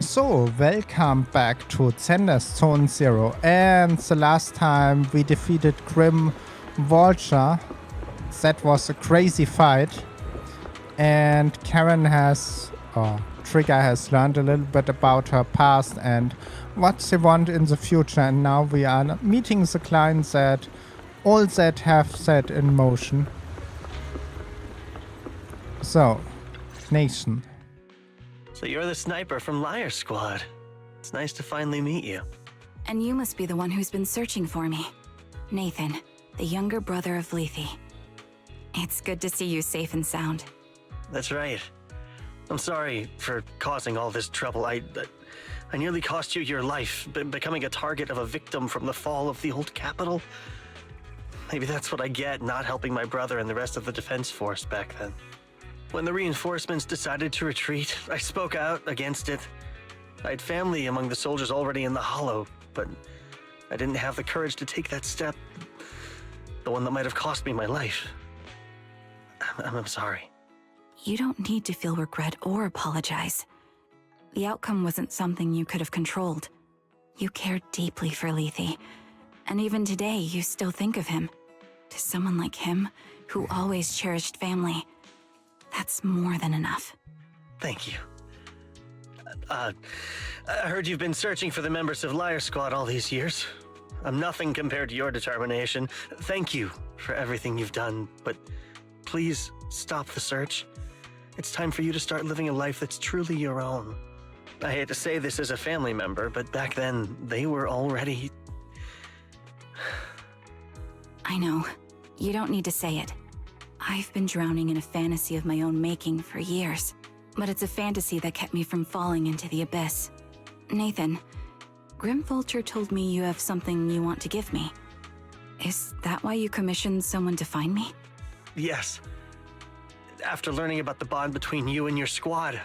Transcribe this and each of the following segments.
So, welcome back to Zenless Zone Zero. And the last time we defeated Grim Vulture, that was a crazy fight. And Karen Trigger has learned a little bit about her past and what they want in the future. And now we are meeting the clients that all that have set in motion. So, Nation. So you're the sniper from Liar Squad. It's nice to finally meet you. And you must be the one who's been searching for me. Nathan, the younger brother of Lethe. It's good to see you safe and sound. That's right. I'm sorry for causing all this trouble. I nearly cost you your life, becoming a target of a victim from the fall of the old capital. Maybe that's what I get not helping my brother and the rest of the defense force back then. When the reinforcements decided to retreat, I spoke out against it. I had family among the soldiers already in the Hollow, but I didn't have the courage to take that step. The one that might have cost me my life. I'm sorry. You don't need to feel regret or apologize. The outcome wasn't something you could have controlled. You cared deeply for Lethe, and even today you still think of him. To someone like him, who always cherished family, that's more than enough. Thank you. I heard you've been searching for the members of Liar Squad all these years. I'm nothing compared to your determination. Thank you for everything you've done, but please stop the search. It's time for you to start living a life that's truly your own. I hate to say this as a family member, but back then, they were already... I know. You don't need to say it. I've been drowning in a fantasy of my own making for years, but it's a fantasy that kept me from falling into the abyss. Nathan, Grim Vulture told me you have something you want to give me. Is that why you commissioned someone to find me? Yes. After learning about the bond between you and your squad,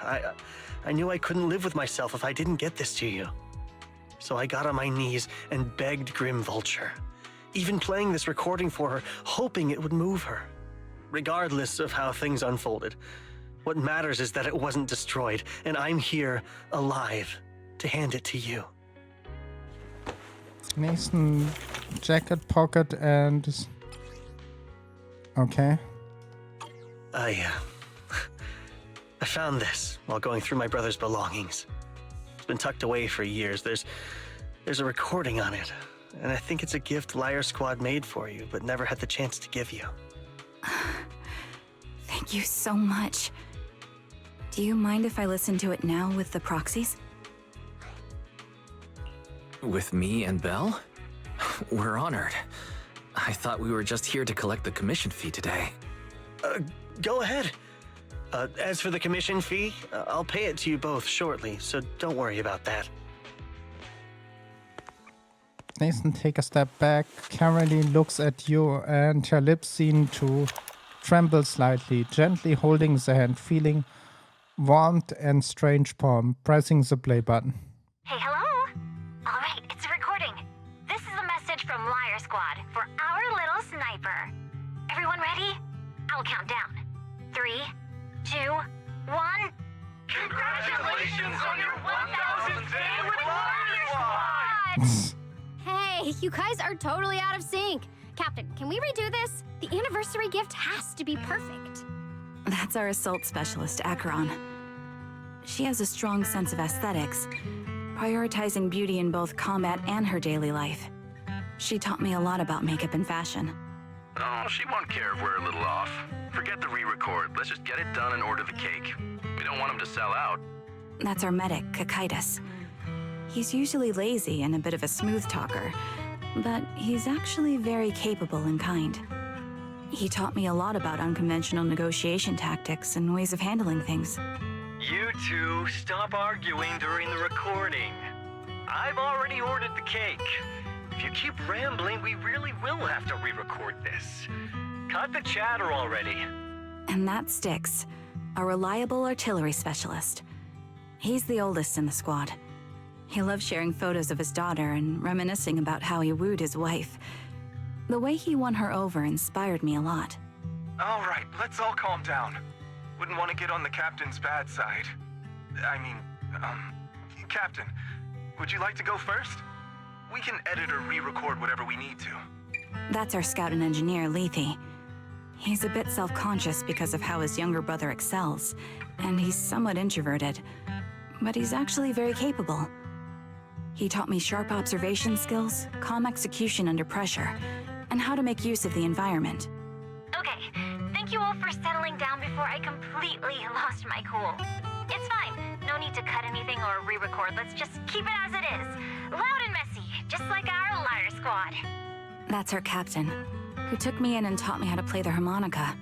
I knew I couldn't live with myself if I didn't get this to you. So I got on my knees and begged Grim Vulture, even playing this recording for her, hoping it would move her. Regardless of how things unfolded, what matters is that it wasn't destroyed, and I'm here, alive, to hand it to you. Nathan, jacket pocket and... Okay. I found this while going through my brother's belongings. It's been tucked away for years. There's a recording on it, and I think it's a gift Liar Squad made for you, but never had the chance to give you. Thank you so much. Do you mind if I listen to it now with the proxies? With me and Belle? We're honored. I thought we were just here to collect the commission fee today. Go ahead. As for the commission fee, I'll pay it to you both shortly, so don't worry about that. Nathan, take a step back. Caroline looks at you and her lips seem to tremble slightly, gently holding the hand, feeling warmth and strange palm, pressing the play button. Hey, hello? All right, it's a recording. This is a message from Liar Squad for our little sniper. Everyone ready? I'll count down. 3, 2, 1. Congratulations on your 1000th day with Liar Squad! Hey, you guys are totally out of sync. Captain, can we redo this? The anniversary gift has to be perfect. That's our assault specialist, Acheron. She has a strong sense of aesthetics, prioritizing beauty in both combat and her daily life. She taught me a lot about makeup and fashion. Oh, she won't care if we're a little off. Forget the re-record. Let's just get it done and order the cake. We don't want him to sell out. That's our medic, Kakaitis. He's usually lazy and a bit of a smooth talker, but he's actually very capable and kind. He taught me a lot about unconventional negotiation tactics and ways of handling things. You two, stop arguing during the recording. I've already ordered the cake. If you keep rambling, we really will have to re-record this. Cut the chatter already. And that Styx, a reliable artillery specialist. He's the oldest in the squad. He loves sharing photos of his daughter and reminiscing about how he wooed his wife. The way he won her over inspired me a lot. All right, let's all calm down. Wouldn't want to get on the captain's bad side. I mean, Captain, would you like to go first? We can edit or re-record whatever we need to. That's our scout and engineer, Lethe. He's a bit self-conscious because of how his younger brother excels, and he's somewhat introverted, but he's actually very capable. He taught me sharp observation skills, calm execution under pressure, and how to make use of the environment. Okay, thank you all for settling down before I completely lost my cool. It's fine. No need to cut anything or re-record. Let's just keep it as it is. Loud and messy, just like our liar squad. That's our captain, who took me in and taught me how to play the harmonica.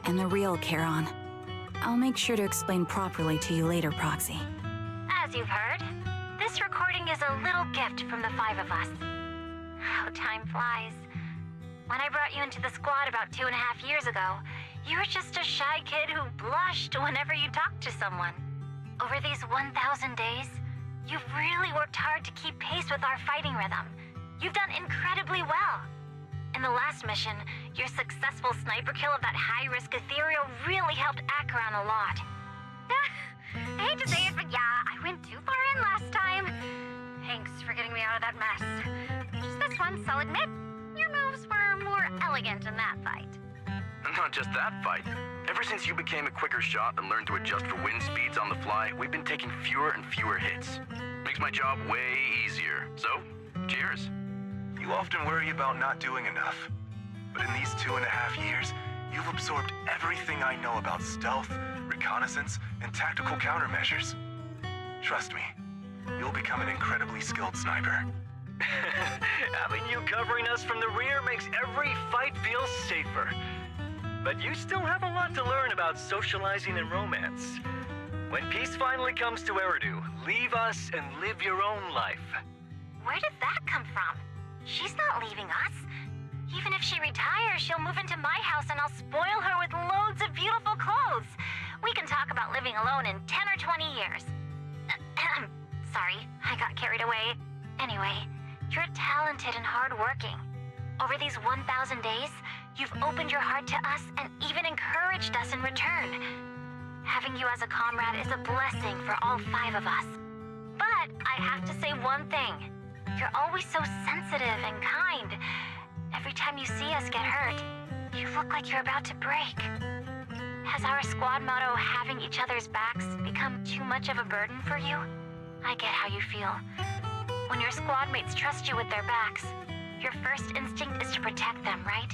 And the real Charon. I'll make sure to explain properly to you later, Proxy. As you've heard, this recording is a little gift from the 5 of us. How time flies. When I brought you into the squad about 2.5 years ago, you were just a shy kid who blushed whenever you talked to someone. Over these 1,000 days, you've really worked hard to keep pace with our fighting rhythm. You've done incredibly well. In the last mission, your successful sniper kill of that high-risk Ethereal really helped Acheron a lot. I hate to say it, but yeah, I went too far in last time. Thanks for getting me out of that mess. Just this once, I'll admit, your moves were more elegant in that fight. Not just that fight. Ever since you became a quicker shot and learned to adjust for wind speeds on the fly, we've been taking fewer and fewer hits. Makes my job way easier. So, cheers. You often worry about not doing enough. But in these 2.5 years, you've absorbed everything I know about stealth, reconnaissance, and tactical countermeasures. Trust me, you'll become an incredibly skilled sniper. Having you covering us from the rear makes every fight feel safer. But you still have a lot to learn about socializing and romance. When peace finally comes to Eridu, leave us and live your own life. Where did that come from? She's not leaving us. Even if she retires, she'll move into my house and I'll spoil her with loads of beautiful clothes. We can talk about living alone in 10 or 20 years. Sorry, I got carried away. Anyway, you're talented and hardworking. Over these 1,000 days, you've opened your heart to us and even encouraged us in return. Having you as a comrade is a blessing for all 5 of us. But I have to say one thing. You're always so sensitive and kind. Every time you see us get hurt, you look like you're about to break. Has our squad motto, having each other's backs, become too much of a burden for you? I get how you feel. When your squad mates trust you with their backs, your first instinct is to protect them, right?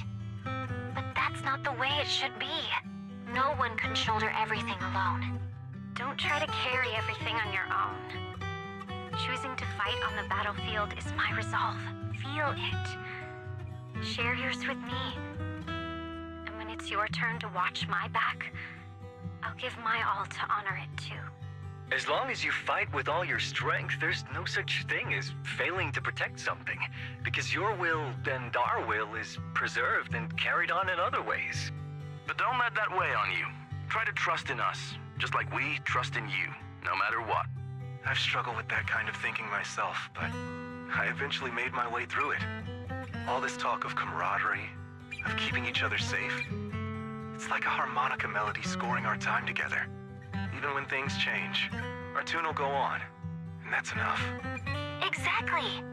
But that's not the way it should be. No one can shoulder everything alone. Don't try to carry everything on your own. Choosing to fight on the battlefield is my resolve. Feel it. Share yours with me. And when it's your turn to watch my back, I'll give my all to honor it too. As long as you fight with all your strength, there's no such thing as failing to protect something, because your will and our will is preserved and carried on in other ways. But don't let that weigh on you. Try to trust in us, just like we trust in you, no matter what. I've struggled with that kind of thinking myself, but I eventually made my way through it. All this talk of camaraderie, of keeping each other safe, it's like a harmonica melody scoring our time together. Even when things change, our tune will go on, and that's enough. Exactly.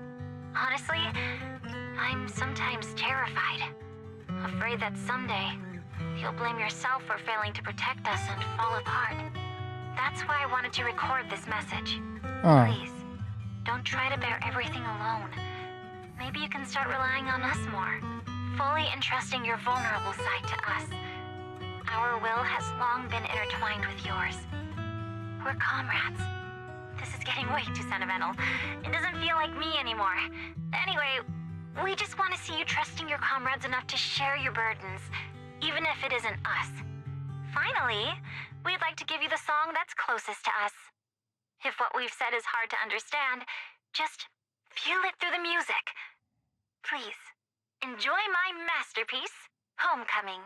Honestly, I'm sometimes terrified. Afraid that someday, you'll blame yourself for failing to protect us and fall apart. That's why I wanted to record this message. Please, don't try to bear everything alone. Maybe you can start relying on us more, fully entrusting your vulnerable side to us. Our will has long been intertwined with yours. We're comrades. This is getting way too sentimental. It doesn't feel like me anymore. Anyway, we just want to see you trusting your comrades enough to share your burdens, even if it isn't us. Finally, we'd like to give you the song that's closest to us. If what we've said is hard to understand, just feel it through the music. Please, enjoy my masterpiece, Homecoming.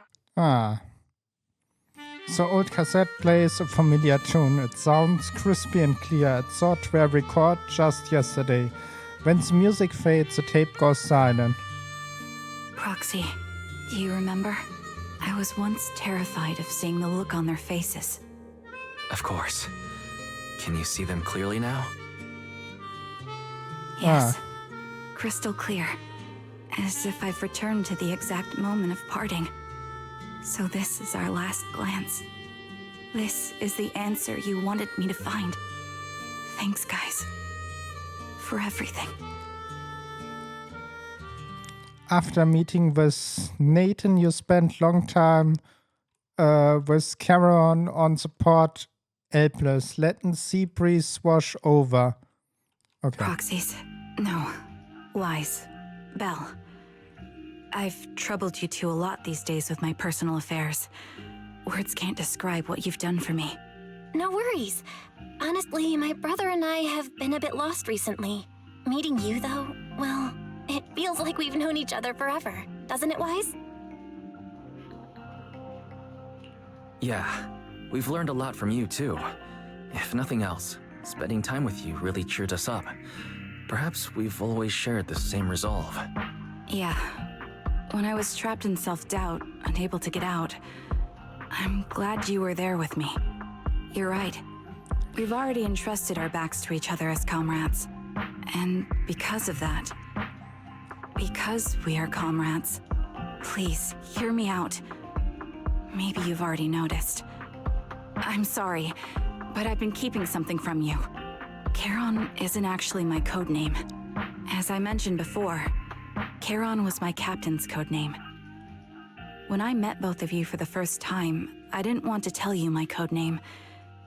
So old cassette plays a familiar tune. It sounds crispy and clear. It thought were recorded just yesterday. When the music fades, the tape goes silent. Proxy, do you remember? I was once terrified of seeing the look on their faces. Of course. Can you see them clearly now? Yes. Crystal clear. As if I've returned to the exact moment of parting. So this is our last glance. This is the answer you wanted me to find. Thanks, guys. For everything. After meeting with Nathan, you spent long time with Charon on support helpless. Letting sea breeze wash over. Okay. Proxies. No. Lies. Belle. I've troubled you two a lot these days with my personal affairs. Words can't describe what you've done for me. No worries. Honestly, my brother and I have been a bit lost recently. Meeting you, though, well, it feels like we've known each other forever. Doesn't it, Wise? Yeah, we've learned a lot from you too. If nothing else, spending time with you really cheered us up. Perhaps we've always shared the same resolve. Yeah. When I was trapped in self-doubt, unable to get out, I'm glad you were there with me. You're right. We've already entrusted our backs to each other as comrades. And because of that, because we are comrades, please, hear me out. Maybe you've already noticed. I'm sorry, but I've been keeping something from you. Charon isn't actually my codename. As I mentioned before, Charon was my captain's codename. When I met both of you for the first time, I didn't want to tell you my codename,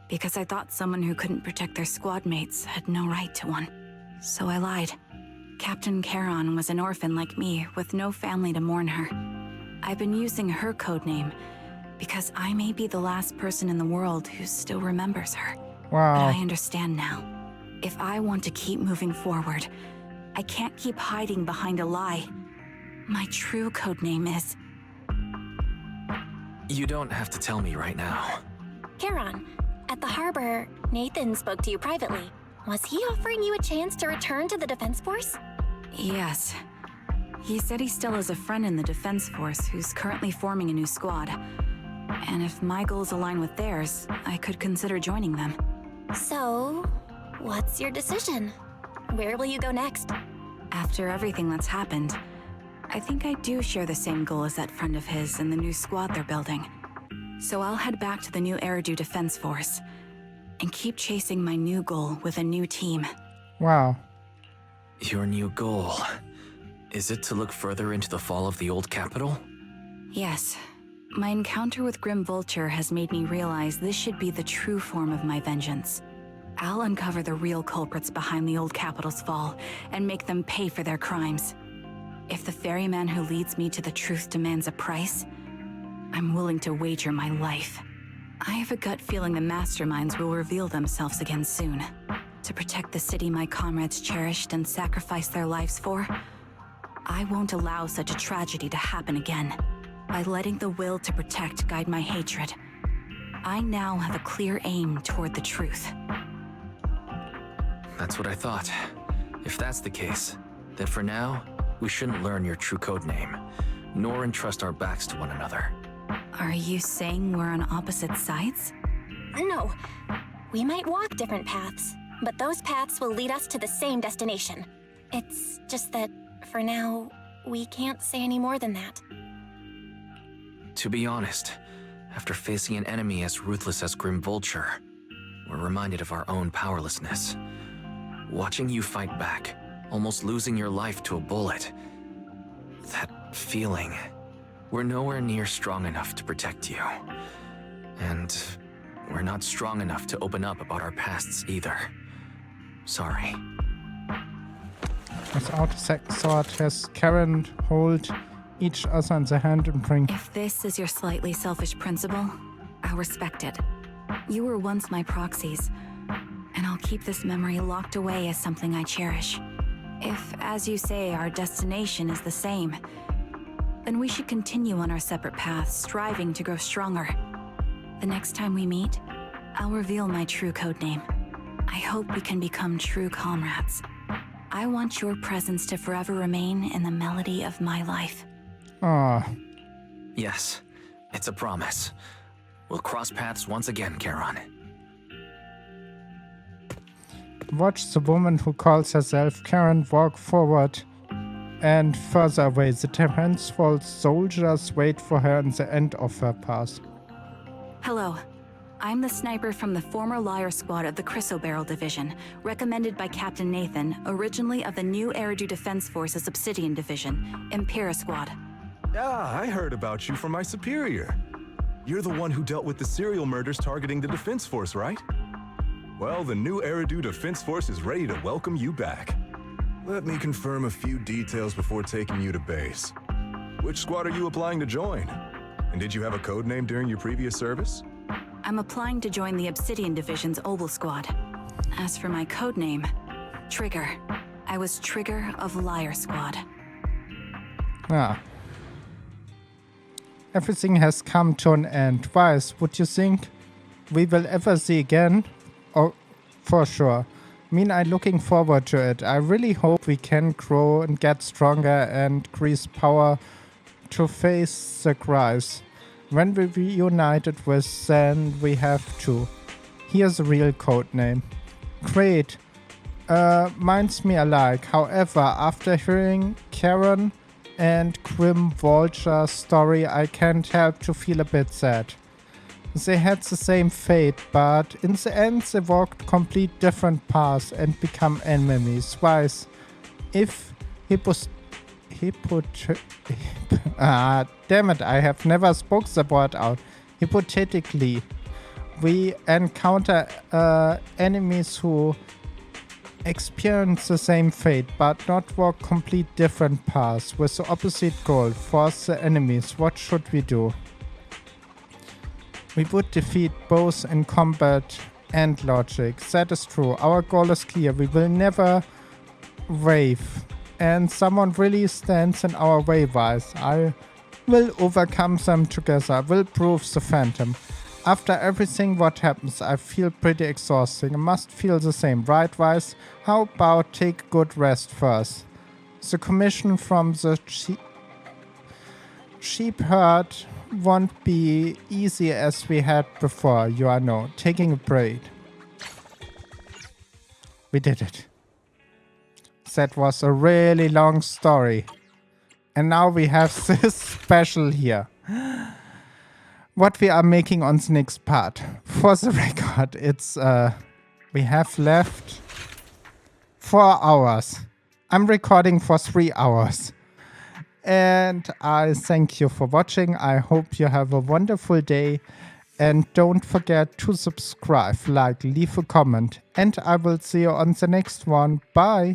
because I thought someone who couldn't protect their squad mates had no right to one. So I lied. Captain Charon was an orphan like me, with no family to mourn her. I've been using her codename, because I may be the last person in the world who still remembers her. Wow. But I understand now. If I want to keep moving forward, I can't keep hiding behind a lie. My true codename is... You don't have to tell me right now. Charon, at the harbor, Nathan spoke to you privately. Was he offering you a chance to return to the Defense Force? Yes. He said he still has a friend in the Defense Force who's currently forming a new squad. And if my goals align with theirs, I could consider joining them. So, what's your decision? Where will you go next? After everything that's happened, I think I do share the same goal as that friend of his and the new squad they're building. So I'll head back to the new Eridu Defense Force and keep chasing my new goal with a new team. Wow. Your new goal, is it to look further into the fall of the old capital? Yes. My encounter with Grim Vulture has made me realize this should be the true form of my vengeance. I'll uncover the real culprits behind the old capital's fall and make them pay for their crimes. If the ferryman who leads me to the truth demands a price, I'm willing to wager my life. I have a gut feeling the masterminds will reveal themselves again soon. To protect the city my comrades cherished and sacrificed their lives for, I won't allow such a tragedy to happen again. By letting the will to protect guide my hatred, I now have a clear aim toward the truth. That's what I thought. If that's the case, then for now, we shouldn't learn your true codename, nor entrust our backs to one another. Are you saying we're on opposite sides? No. We might walk different paths, but those paths will lead us to the same destination. It's just that, for now, we can't say any more than that. To be honest, after facing an enemy as ruthless as Grim Vulture, we're reminded of our own powerlessness. Watching you fight back, almost losing your life to a bullet. That feeling. We're nowhere near strong enough to protect you. And we're not strong enough to open up about our pasts either. Sorry. Without a second thought, has Karen hold each other in the hand and bring... If this is your slightly selfish principle, I'll respect it. You were once my proxies, and I'll keep this memory locked away as something I cherish. If, as you say, our destination is the same, then we should continue on our separate paths, striving to grow stronger. The next time we meet, I'll reveal my true codename. I hope we can become true comrades. I want your presence to forever remain in the melody of my life. Ah. Yes, it's a promise. We'll cross paths once again, Charon. Watch the woman who calls herself Karen walk forward and further away. The defense-full soldiers wait for her in the end of her path. Hello. I'm the sniper from the former Liar Squad of the Chrysoberyl Division, recommended by Captain Nathan, originally of the new Eridu Defense Forces Obsidian Division, Impera Squad. Ah, I heard about you from my superior. You're the one who dealt with the serial murders targeting the Defense Force, right? Well, the new Eridu Defense Force is ready to welcome you back. Let me confirm a few details before taking you to base. Which squad are you applying to join? And did you have a code name during your previous service? I'm applying to join the Obsidian Division's Oval Squad. As for my codename, Trigger. I was Trigger of Liar Squad. Ah. Everything has come to an end. Weiss, would you think we will ever see again? Oh, for sure. I mean, I'm looking forward to it. I really hope we can grow and get stronger and increase power to face the crisis. When we reunited with Zen, we have to. Here's a real code name. Great. Minds me alike. However, after hearing Karen and Grim Vulture's story, I can't help to feel a bit sad. They had the same fate, but in the end they walked complete different paths and become enemies. Twice. If damn it, I have never spoke the word out. Hypothetically, we encounter enemies who experience the same fate, but not walk complete different paths with the opposite goal. Force the enemies. What should we do? We would defeat both in combat and logic. That is true. Our goal is clear. We will never wave. And someone really stands in our way, Weiss. I will overcome them together. Will prove the Phantom. After everything what happens, I feel pretty exhausting. I must feel the same, right, Weiss? How about take good rest first? The commission from the sheep herd won't be easy as we had before, you know. Taking a break. We did it. That was a really long story. And now we have this special here. What we are making on the next part. For the record, it's we have left 4 hours. I'm recording for 3 hours. And I thank you for watching. I hope you have a wonderful day. And don't forget to subscribe, like, leave a comment. And I will see you on the next one. Bye.